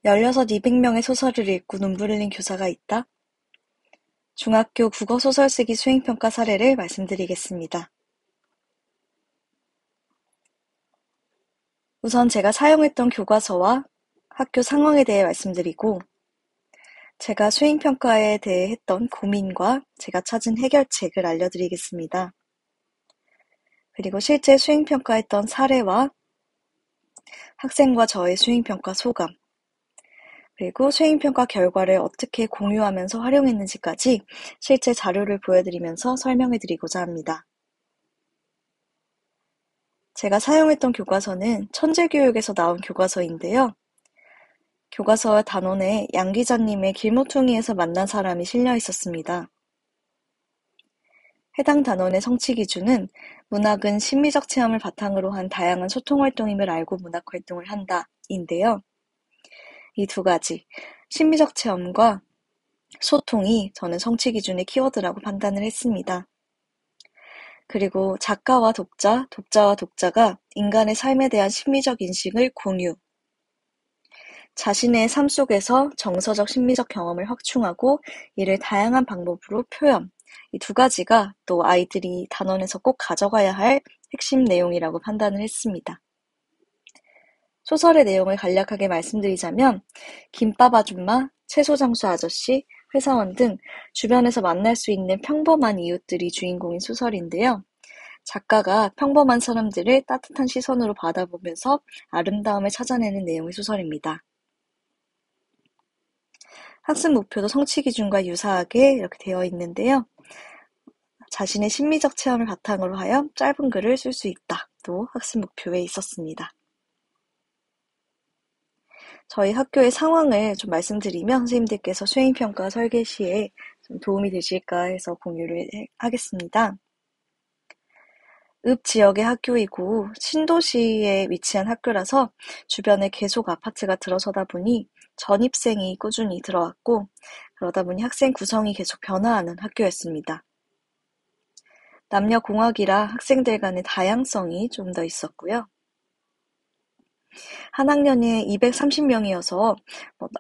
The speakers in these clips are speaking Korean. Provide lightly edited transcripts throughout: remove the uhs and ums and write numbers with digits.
16, 200명의 소설을 읽고 눈물 흘린 교사가 있다? 중학교 국어소설 쓰기 수행평가 사례를 말씀드리겠습니다. 우선 제가 사용했던 교과서와 학교 상황에 대해 말씀드리고, 제가 수행평가에 대해 했던 고민과 제가 찾은 해결책을 알려드리겠습니다. 그리고 실제 수행평가했던 사례와 학생과 저의 수행평가 소감, 그리고 수행평가 결과를 어떻게 공유하면서 활용했는지까지 실제 자료를 보여드리면서 설명해드리고자 합니다. 제가 사용했던 교과서는 천재교육에서 나온 교과서인데요. 교과서 단원에 양 기자님의 길모퉁이에서 만난 사람이 실려 있었습니다. 해당 단원의 성취 기준은 문학은 심미적 체험을 바탕으로 한 다양한 소통활동임을 알고 문학활동을 한다 인데요. 이 두 가지, 심미적 체험과 소통이 저는 성취 기준의 키워드라고 판단을 했습니다. 그리고 작가와 독자, 독자와 독자가 인간의 삶에 대한 심미적 인식을 공유, 자신의 삶 속에서 정서적 심리적 경험을 확충하고 이를 다양한 방법으로 표현, 이 두 가지가 또 아이들이 단원에서 꼭 가져가야 할 핵심 내용이라고 판단을 했습니다. 소설의 내용을 간략하게 말씀드리자면 김밥 아줌마, 채소 장수 아저씨, 회사원 등 주변에서 만날 수 있는 평범한 이웃들이 주인공인 소설인데요. 작가가 평범한 사람들을 따뜻한 시선으로 바라보면서 아름다움을 찾아내는 내용의 소설입니다. 학습 목표도 성취 기준과 유사하게 이렇게 되어 있는데요. 자신의 심미적 체험을 바탕으로 하여 짧은 글을 쓸 수 있다. 또 학습 목표에 있었습니다. 저희 학교의 상황을 좀 말씀드리면 선생님들께서 수행평가 설계 시에 좀 도움이 되실까 해서 공유를 하겠습니다. 읍 지역의 학교이고 신도시에 위치한 학교라서 주변에 계속 아파트가 들어서다 보니 전입생이 꾸준히 들어왔고 그러다 보니 학생 구성이 계속 변화하는 학교였습니다. 남녀 공학이라 학생들 간의 다양성이 좀 더 있었고요. 한 학년에 230명이어서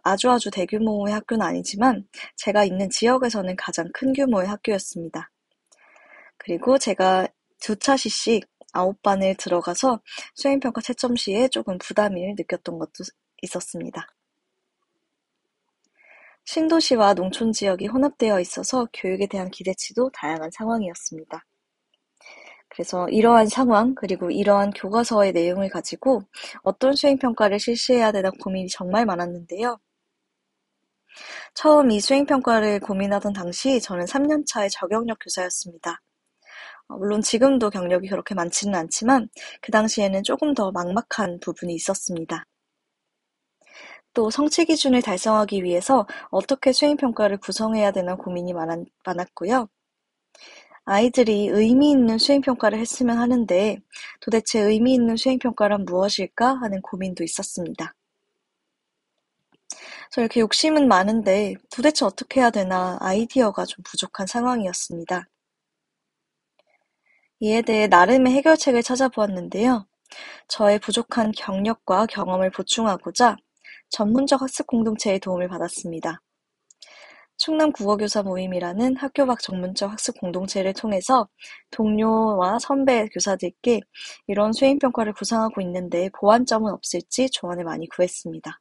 아주 대규모의 학교는 아니지만 제가 있는 지역에서는 가장 큰 규모의 학교였습니다. 그리고 제가 2차시씩 9반을 들어가서 수행평가 채점 시에 조금 부담을 느꼈던 것도 있었습니다. 신도시와 농촌 지역이 혼합되어 있어서 교육에 대한 기대치도 다양한 상황이었습니다. 그래서 이러한 상황 그리고 이러한 교과서의 내용을 가지고 어떤 수행평가를 실시해야 되나 고민이 정말 많았는데요. 처음 이 수행평가를 고민하던 당시 저는 3년차의 저경력 교사였습니다. 물론 지금도 경력이 그렇게 많지는 않지만 그 당시에는 조금 더 막막한 부분이 있었습니다. 또 성취 기준을 달성하기 위해서 어떻게 수행평가를 구성해야 되나 고민이 많았고요. 아이들이 의미 있는 수행평가를 했으면 하는데 도대체 의미 있는 수행평가란 무엇일까 하는 고민도 있었습니다. 그래서 이렇게 욕심은 많은데 도대체 어떻게 해야 되나 아이디어가 좀 부족한 상황이었습니다. 이에 대해 나름의 해결책을 찾아보았는데요. 저의 부족한 경력과 경험을 보충하고자 전문적 학습 공동체의 도움을 받았습니다. 충남 국어교사 모임이라는 학교 밖 전문적 학습 공동체를 통해서 동료와 선배 교사들께 이런 수행평가를 구상하고 있는데 보완점은 없을지 조언을 많이 구했습니다.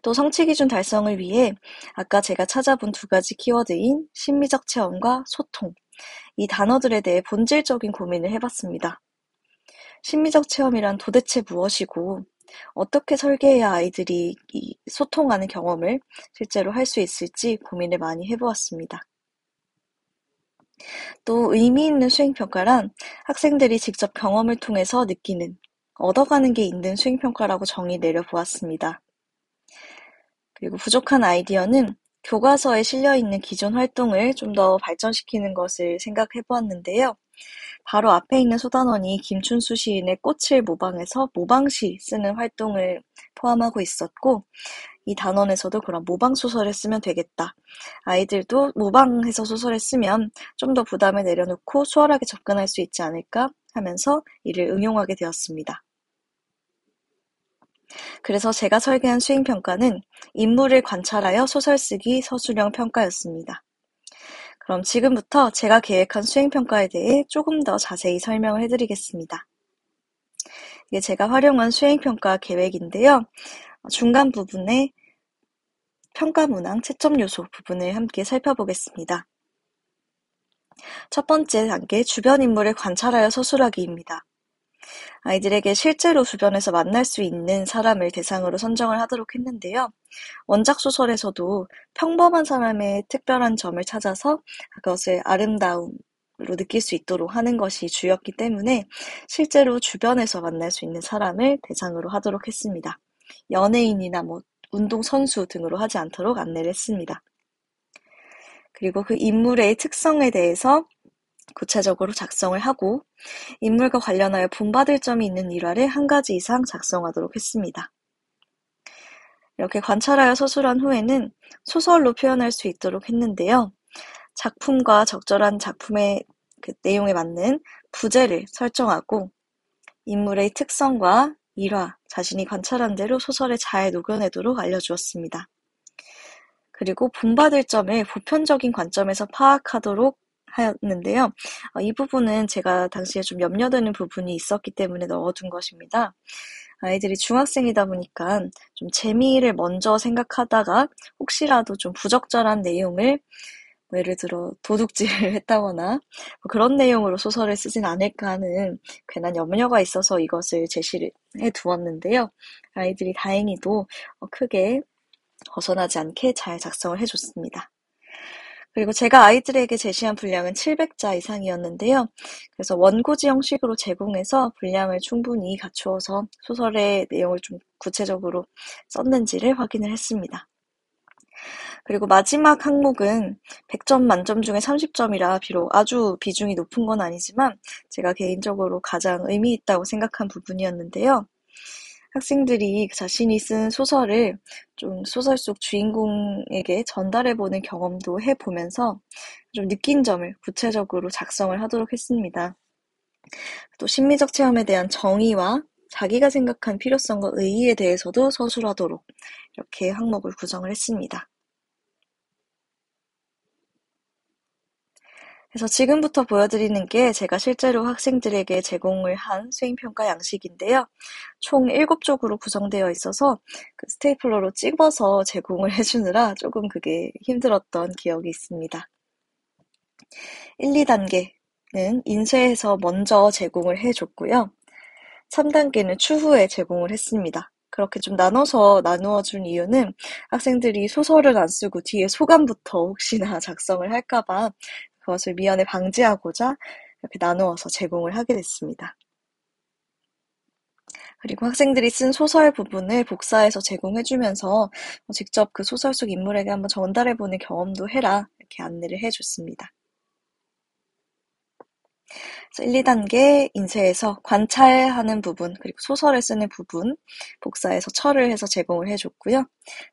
또 성취 기준 달성을 위해 아까 제가 찾아본 두 가지 키워드인 심미적 체험과 소통, 이 단어들에 대해 본질적인 고민을 해봤습니다. 심미적 체험이란 도대체 무엇이고 어떻게 설계해야 아이들이 이 소통하는 경험을 실제로 할 수 있을지 고민을 많이 해보았습니다. 또 의미 있는 수행평가란 학생들이 직접 경험을 통해서 느끼는, 얻어가는 게 있는 수행평가라고 정의 내려보았습니다. 그리고 부족한 아이디어는 교과서에 실려있는 기존 활동을 좀 더 발전시키는 것을 생각해 보았는데요. 바로 앞에 있는 소단원이 김춘수 시인의 꽃을 모방해서 모방시 쓰는 활동을 포함하고 있었고 이 단원에서도 그런 모방 소설을 쓰면 되겠다. 아이들도 모방해서 소설을 쓰면 좀 더 부담을 내려놓고 수월하게 접근할 수 있지 않을까 하면서 이를 응용하게 되었습니다. 그래서 제가 설계한 수행평가는 인물을 관찰하여 소설 쓰기 서술형 평가였습니다. 그럼 지금부터 제가 계획한 수행평가에 대해 조금 더 자세히 설명을 해드리겠습니다. 이게 제가 활용한 수행평가 계획인데요. 중간 부분에 평가 문항, 채점 요소 부분을 함께 살펴보겠습니다. 첫 번째 단계, 주변 인물을 관찰하여 서술하기입니다. 아이들에게 실제로 주변에서 만날 수 있는 사람을 대상으로 선정을 하도록 했는데요. 원작 소설에서도 평범한 사람의 특별한 점을 찾아서 그것을 아름다움으로 느낄 수 있도록 하는 것이 주였기 때문에 실제로 주변에서 만날 수 있는 사람을 대상으로 하도록 했습니다. 연예인이나 운동선수 등으로 하지 않도록 안내를 했습니다. 그리고 그 인물의 특성에 대해서 구체적으로 작성을 하고 인물과 관련하여 본받을 점이 있는 일화를 한 가지 이상 작성하도록 했습니다. 이렇게 관찰하여 서술한 후에는 소설로 표현할 수 있도록 했는데요. 작품과 적절한 작품의 그 내용에 맞는 부제를 설정하고 인물의 특성과 일화, 자신이 관찰한 대로 소설에 잘 녹여내도록 알려주었습니다. 그리고 본받을 점을 보편적인 관점에서 파악하도록 하였는데요. 이 부분은 제가 당시에 좀 염려되는 부분이 있었기 때문에 넣어둔 것입니다. 아이들이 중학생이다 보니까 좀 재미를 먼저 생각하다가 혹시라도 좀 부적절한 내용을 예를 들어 도둑질을 했다거나 그런 내용으로 소설을 쓰진 않을까 하는 괜한 염려가 있어서 이것을 제시를 해두었는데요. 아이들이 다행히도 크게 벗어나지 않게 잘 작성을 해줬습니다. 그리고 제가 아이들에게 제시한 분량은 700자 이상이었는데요. 그래서 원고지 형식으로 제공해서 분량을 충분히 갖추어서 소설의 내용을 좀 구체적으로 썼는지를 확인을 했습니다. 그리고 마지막 항목은 100점 만점 중에 30점이라 비록 아주 비중이 높은 건 아니지만 제가 개인적으로 가장 의미 있다고 생각한 부분이었는데요. 학생들이 자신이 쓴 소설을 좀 소설 속 주인공에게 전달해보는 경험도 해보면서 좀 느낀 점을 구체적으로 작성을 하도록 했습니다. 또 심리적 체험에 대한 정의와 자기가 생각한 필요성과 의의에 대해서도 서술하도록 이렇게 항목을 구성을 했습니다. 그래서 지금부터 보여드리는 게 제가 실제로 학생들에게 제공을 한 수행평가 양식인데요. 총 7쪽으로 구성되어 있어서 그 스테이플러로 찍어서 제공을 해주느라 조금 그게 힘들었던 기억이 있습니다. 1, 2단계는 인쇄해서 먼저 제공을 해줬고요. 3단계는 추후에 제공을 했습니다. 그렇게 좀 나누어준 이유는 학생들이 소설을 안 쓰고 뒤에 소감부터 혹시나 작성을 할까봐 그것을 미연에 방지하고자 이렇게 나누어서 제공을 하게 됐습니다. 그리고 학생들이 쓴 소설 부분을 복사해서 제공해주면서 직접 그 소설 속 인물에게 한번 전달해보는 경험도 해라 이렇게 안내를 해줬습니다. 그래서 1, 2단계 인쇄해서 관찰하는 부분 그리고 소설을 쓰는 부분 복사해서 처리를 해서 제공을 해줬고요.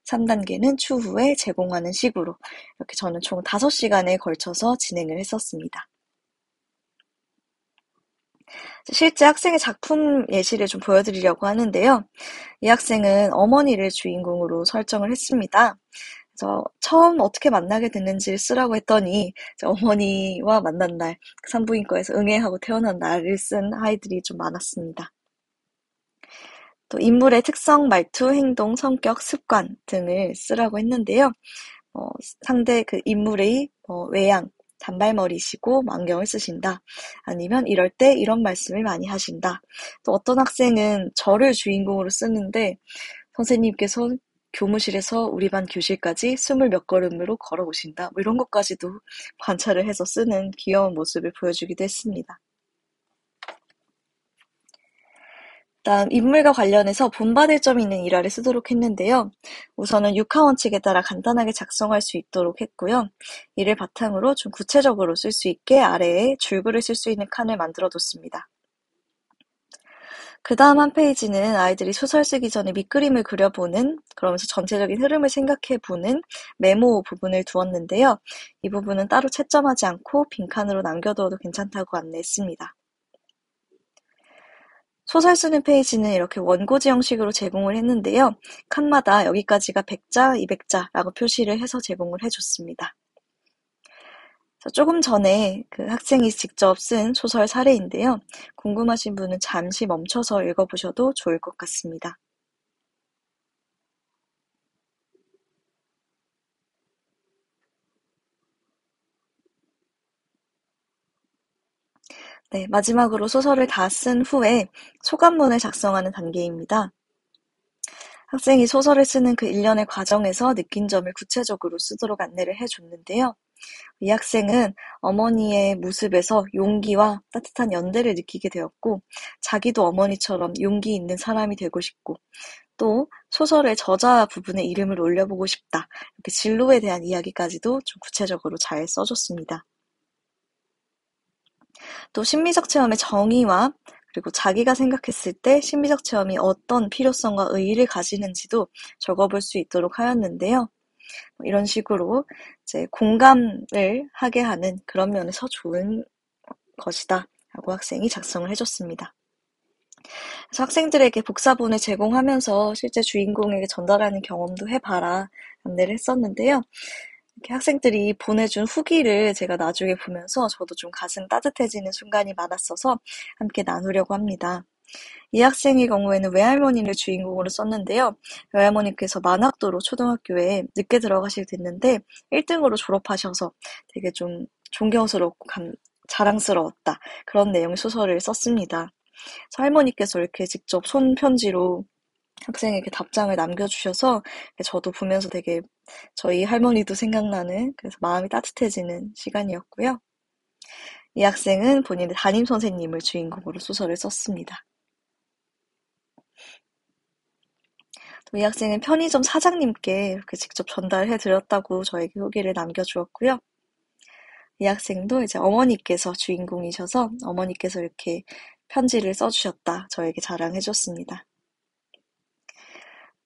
3단계는 추후에 제공하는 식으로 이렇게 저는 총 5시간에 걸쳐서 진행을 했었습니다. 실제 학생의 작품 예시를 좀 보여드리려고 하는데요. 이 학생은 어머니를 주인공으로 설정을 했습니다. 그래서 처음 어떻게 만나게 됐는지를 쓰라고 했더니 어머니와 만난 날, 산부인과에서 응애하고 태어난 날을 쓴 아이들이 좀 많았습니다. 또 인물의 특성, 말투, 행동, 성격, 습관 등을 쓰라고 했는데요. 상대 그 인물의 외양, 단발머리시고 안경을 쓰신다. 아니면 이럴 때 이런 말씀을 많이 하신다. 또 어떤 학생은 저를 주인공으로 쓰는데 선생님께서 교무실에서 우리 반 교실까지 20몇 걸음으로 걸어오신다. 이런 것까지도 관찰을 해서 쓰는 귀여운 모습을 보여주기도 했습니다. 다음 인물과 관련해서 본받을 점이 있는 일화를 쓰도록 했는데요. 우선은 6하 원칙에 따라 간단하게 작성할 수 있도록 했고요. 이를 바탕으로 좀 구체적으로 쓸 수 있게 아래에 줄글을 쓸 수 있는 칸을 만들어뒀습니다. 그 다음 한 페이지는 아이들이 소설 쓰기 전에 밑그림을 그려보는, 그러면서 전체적인 흐름을 생각해보는 메모 부분을 두었는데요. 이 부분은 따로 채점하지 않고 빈칸으로 남겨두어도 괜찮다고 안내했습니다. 소설 쓰는 페이지는 이렇게 원고지 형식으로 제공을 했는데요. 칸마다 여기까지가 100자, 200자라고 표시를 해서 제공을 해줬습니다. 조금 전에 그 학생이 직접 쓴 소설 사례인데요. 궁금하신 분은 잠시 멈춰서 읽어보셔도 좋을 것 같습니다. 네, 마지막으로 소설을 다 쓴 후에 소감문을 작성하는 단계입니다. 학생이 소설을 쓰는 그 일련의 과정에서 느낀 점을 구체적으로 쓰도록 안내를 해줬는데요. 이 학생은 어머니의 모습에서 용기와 따뜻한 연대를 느끼게 되었고, 자기도 어머니처럼 용기 있는 사람이 되고 싶고, 또 소설의 저자 부분에 이름을 올려보고 싶다. 이렇게 진로에 대한 이야기까지도 좀 구체적으로 잘 써줬습니다. 또 심리적 체험의 정의와 그리고 자기가 생각했을 때 심리적 체험이 어떤 필요성과 의의를 가지는지도 적어볼 수 있도록 하였는데요. 이런 식으로 이제 공감을 하게 하는 그런 면에서 좋은 것이다 라고 학생이 작성을 해줬습니다. 그래서 학생들에게 복사본을 제공하면서 실제 주인공에게 전달하는 경험도 해봐라 안내를 했었는데요. 이렇게 학생들이 보내준 후기를 제가 나중에 보면서 저도 좀 가슴 따뜻해지는 순간이 많았어서 함께 나누려고 합니다. 이 학생의 경우에는 외할머니를 주인공으로 썼는데요. 외할머니께서 만학도로 초등학교에 늦게 들어가시게 됐는데 1등으로 졸업하셔서 되게 좀 존경스럽고 자랑스러웠다. 그런 내용의 소설을 썼습니다. 할머니께서 이렇게 직접 손편지로 학생에게 답장을 남겨주셔서 저도 보면서 되게 저희 할머니도 생각나는 그래서 마음이 따뜻해지는 시간이었고요. 이 학생은 본인의 담임 선생님을 주인공으로 소설을 썼습니다. 또 이 학생은 편의점 사장님께 이렇게 직접 전달해드렸다고 저에게 후기를 남겨주었고요. 이 학생도 이제 어머니께서 주인공이셔서 어머니께서 이렇게 편지를 써주셨다 저에게 자랑해줬습니다.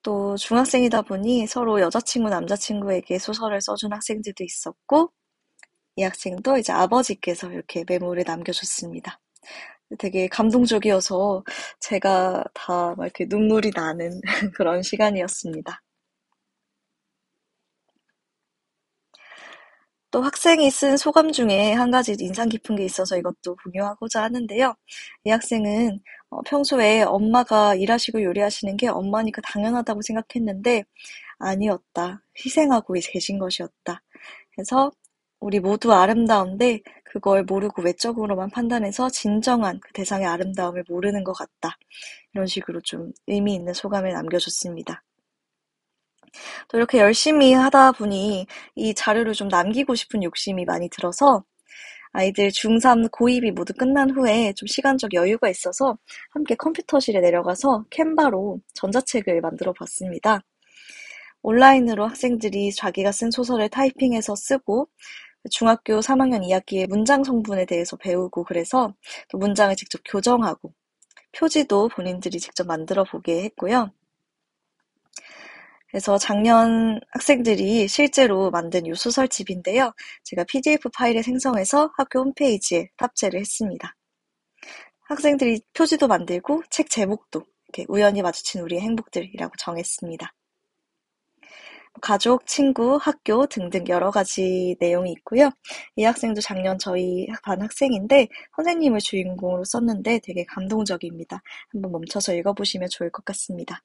또 중학생이다 보니 서로 여자친구, 남자친구에게 소설을 써준 학생들도 있었고 이 학생도 이제 아버지께서 이렇게 메모를 남겨줬습니다. 되게 감동적이어서 제가 다 막 이렇게 눈물이 나는 그런 시간이었습니다. 또 학생이 쓴 소감 중에 한 가지 인상 깊은 게 있어서 이것도 공유하고자 하는데요. 이 학생은 평소에 엄마가 일하시고 요리하시는 게 엄마니까 당연하다고 생각했는데 아니었다. 희생하고 계신 것이었다. 그래서 우리 모두 아름다운데 그걸 모르고 외적으로만 판단해서 진정한 그 대상의 아름다움을 모르는 것 같다. 이런 식으로 좀 의미 있는 소감을 남겨줬습니다. 또 이렇게 열심히 하다 보니 이 자료를 좀 남기고 싶은 욕심이 많이 들어서 아이들 중3 고입이 모두 끝난 후에 좀 시간적 여유가 있어서 함께 컴퓨터실에 내려가서 캔바로 전자책을 만들어 봤습니다. 온라인으로 학생들이 자기가 쓴 소설을 타이핑해서 쓰고 중학교 3학년 2학기에 문장 성분에 대해서 배우고 그래서 또 문장을 직접 교정하고 표지도 본인들이 직접 만들어 보게 했고요. 그래서 작년 학생들이 실제로 만든 이 소설집인데요. 제가 PDF 파일을 생성해서 학교 홈페이지에 탑재를 했습니다. 학생들이 표지도 만들고 책 제목도 이렇게 우연히 마주친 우리의 행복들이라고 정했습니다. 가족, 친구, 학교 등등 여러 가지 내용이 있고요. 이 학생도 작년 저희 반 학생인데 선생님을 주인공으로 썼는데 되게 감동적입니다. 한번 멈춰서 읽어보시면 좋을 것 같습니다.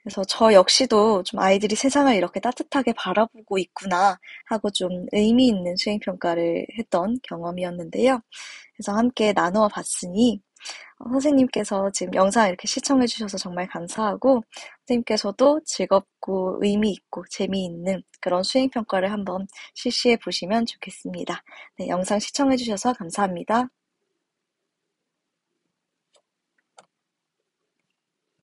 그래서 저 역시도 좀 아이들이 세상을 이렇게 따뜻하게 바라보고 있구나 하고 좀 의미 있는 수행평가를 했던 경험이었는데요. 그래서 함께 나누어 봤으니 선생님께서 지금 영상 이렇게 시청해 주셔서 정말 감사하고 선생님께서도 즐겁고 의미 있고 재미있는 그런 수행평가를 한번 실시해 보시면 좋겠습니다. 네, 영상 시청해 주셔서 감사합니다.